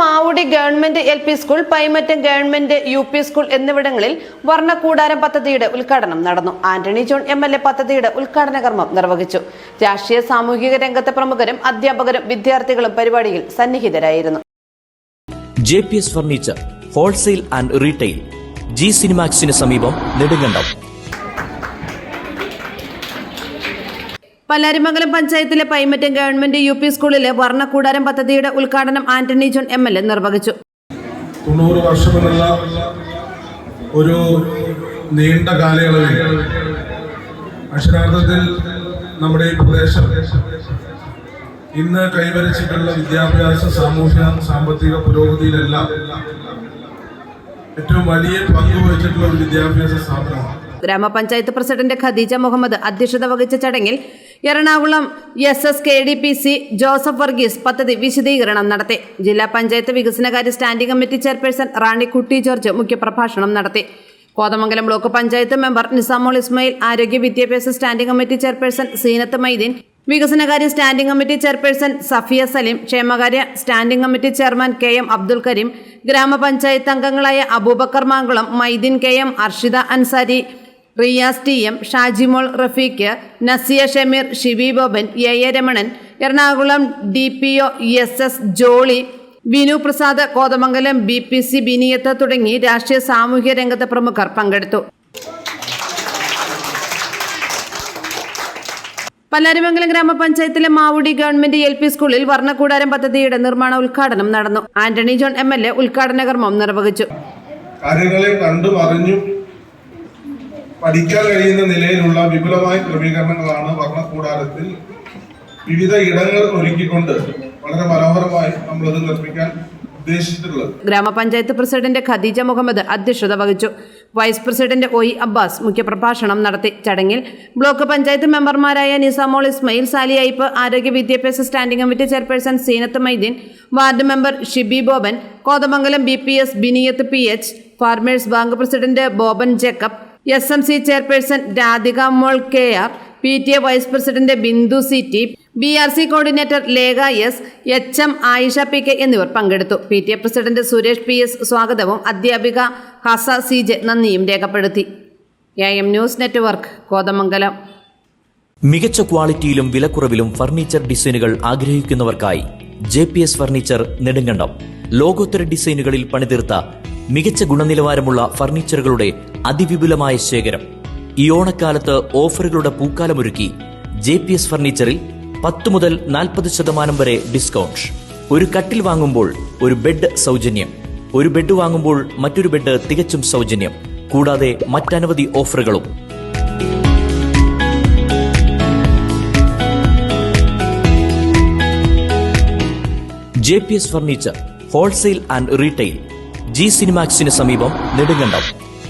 Mavudi government LP school, Paimattam government UP school എന്നിവിടങ്ങളിൽ വർണ്ണക്കൂടാരം പദ്ധതിയുടെ ഉദ്ഘാടനം നടന്നു. ആന്റണി ജോൺ MLA പദ്ധതിയുടെ ഉദ്ഘാടന കർമ്മം നിർവഹിച്ചു. രാഷ്ട്രീയ സാമൂഹിക രംഗത്തെ പ്രമുഖരും അധ്യാപകരും വിദ്യാർത്ഥികളും പരിപാടിയിൽ സന്നിഹിതരായിരുന്നു. JPS furniture wholesale and retail, G സിനിമാക്സിന് സമീപം, നെടുങ്കണ്ടം. പല്ലാരിമംഗലം പഞ്ചായത്തിലെ പൈമറ്റം ഗവൺമെന്റ് UP സ്കൂളിലെ വർണ്ണക്കൂടാരം പദ്ധതിയുടെ ഉദ്ഘാടനം ആന്റണി ജോൺ MLA നിർവഹിച്ചു. 90 വർഷമെന്നുള്ള ഒരു നീണ്ട കാലയളവിൽ അക്ഷരാർത്ഥത്തിൽ നമ്മുടെ ഈ പ്രദേശം ഇന്ന് കൈവരിച്ചിട്ടുള്ള വിദ്യാഭ്യാസ, സാമൂഹ്യ, സാമ്പത്തിക പുരോഗതിയിലെല്ലാം ഏറ്റവും വലിയ പങ്ക് വഹിച്ചിട്ടുള്ള ഒരു വിദ്യാഭ്യാസ സ്ഥാപനമാണ്. ഗ്രാമപഞ്ചായത്ത് പ്രസിഡന്റ് ഖദീജ മുഹമ്മദ് അധ്യക്ഷത വഹിച്ച ചടങ്ങിൽ എറണാകുളം SSKDPC ജോസഫ് വർഗീസ് പദ്ധതി വിശദീകരണം നടത്തി. ജില്ലാ പഞ്ചായത്ത് വികസനകാര്യ standing committee chairperson Ranikutty George മുഖ്യപ്രഭാഷണം നടത്തി. കോതമംഗലം ബ്ലോക്ക് പഞ്ചായത്ത് മെമ്പർ നിസാമോൾ ഇസ്മായിൽ, ആരോഗ്യ വിദ്യാഭ്യാസ standing committee chairperson Zeenath Maideen, വികസനകാര്യ standing committee chairperson Safiya Saleem, ക്ഷേമകാര്യ standing committee chairman KM Abdul Kareem, ഗ്രാമപഞ്ചായത്ത് അംഗങ്ങളായ Abubakar Mankulam, Maideen KM, Arshida Ansari, Riyas TM, Shajimol Rafeeq, നസിയ Shameer, Shibi Boban, AA Ramanan, Ernakulam DPO SS Jolly, Vinu Prasad, Kothamangalam BPC ബിനിയത്ത് തുടങ്ങി രാഷ്ട്രീയ സാമൂഹ്യ രംഗത്തെ പ്രമുഖർ പങ്കെടുത്തു. പല്ലാരിമംഗലം ഗ്രാമപഞ്ചായത്തിലെ മാവുടി ഗവൺമെന്റ് LP സ്കൂളിൽ വർണ്ണക്കൂടാരം പദ്ധതിയുടെ നിർമ്മാണ ഉദ്ഘാടനം നടന്നു. ആന്റണി ജോൺ MLA ഉദ്ഘാടന കർമ്മം നിർവഹിച്ചു. കാര്യങ്ങളെ കണ്ടും അറിഞ്ഞും പഠിക്കാൻ കഴിയുന്ന നിലയിലുള്ള വിപുലമായ ക്രമീകരണങ്ങളാണ് വർണ്ണക്കൂടാരത്തിൽ വിവിധ ഇടങ്ങൾ ഒരുക്കിക്കൊണ്ട് വളരെ മനോഹരമായി നമ്മളത് നിർമ്മിക്കാൻ ഉദ്ദേശിച്ചിട്ടുള്ളത്. ഗ്രാമപഞ്ചായത്ത് പ്രസിഡന്റ് ഖദീജ മുഹമ്മദ് അധ്യക്ഷത വഹിച്ചു. വൈസ് പ്രസിഡന്റ് OE അബ്ബാസ് മുഖ്യപ്രഭാഷണം നടത്തി. ചടങ്ങിൽ ബ്ലോക്ക് പഞ്ചായത്ത് മെമ്പർമാരായ നിസാമോൾ ഇസ്മായിൽ, സാലി അയ്പ്, ആരോഗ്യ വിദ്യാഭ്യാസ standing committee chairperson Zeenath Maideen, ward member Shibi Boban, Kothamangalam BPS Biniyath PH, farmers bank president Boban Jacob, SMC chairperson Radhika mol KR, PTA vice president Bindu CT, BRC coordinator Lekha S, HM Ayisha PK എന്നിവർ പങ്കെടുത്തു. PTA പ്രസിഡന്റ് സുരേഷ് PS സ്വാഗതവും അധ്യാപിക ഹസ CJ നന്ദിയും രേഖപ്പെടുത്തി. AM news network, Kothamangalam. മികച്ച ക്വാളിറ്റിയിലും വിലക്കുറവിലും ഫർണിച്ചർ ഡിസൈനുകൾ ആഗ്രഹിക്കുന്നവർക്കായി JPS ഫർണിച്ചർ, നെടുങ്കണ്ടം. ലോകോത്തര ഡിസൈനുകളിൽ പണിതീർത്ത മികച്ച ഗുണനിലവാരമുള്ള ഫർണിച്ചറുകളുടെ അതിവിപുലമായ ശേഖരം. ഈ ഓണക്കാലത്ത് ഓഫറുകളുടെ പൂക്കാലമൊരുക്കി JPS ഫർണിച്ചറിൽ 10 മുതൽ 40% വരെ ഡിസ്കൗണ്ട്. ഒരു കട്ടിൽ വാങ്ങുമ്പോൾ ഒരു ബെഡ് സൗജന്യം, ഒരു ബെഡ് വാങ്ങുമ്പോൾ മറ്റൊരു ബെഡ് തികച്ചും സൗജന്യം, കൂടാതെ മറ്റനവധി ഓഫറുകളും. JPS furniture wholesale and retail, G സിനിമാക്സിന് സമീപം, നെടുങ്കണ്ടം.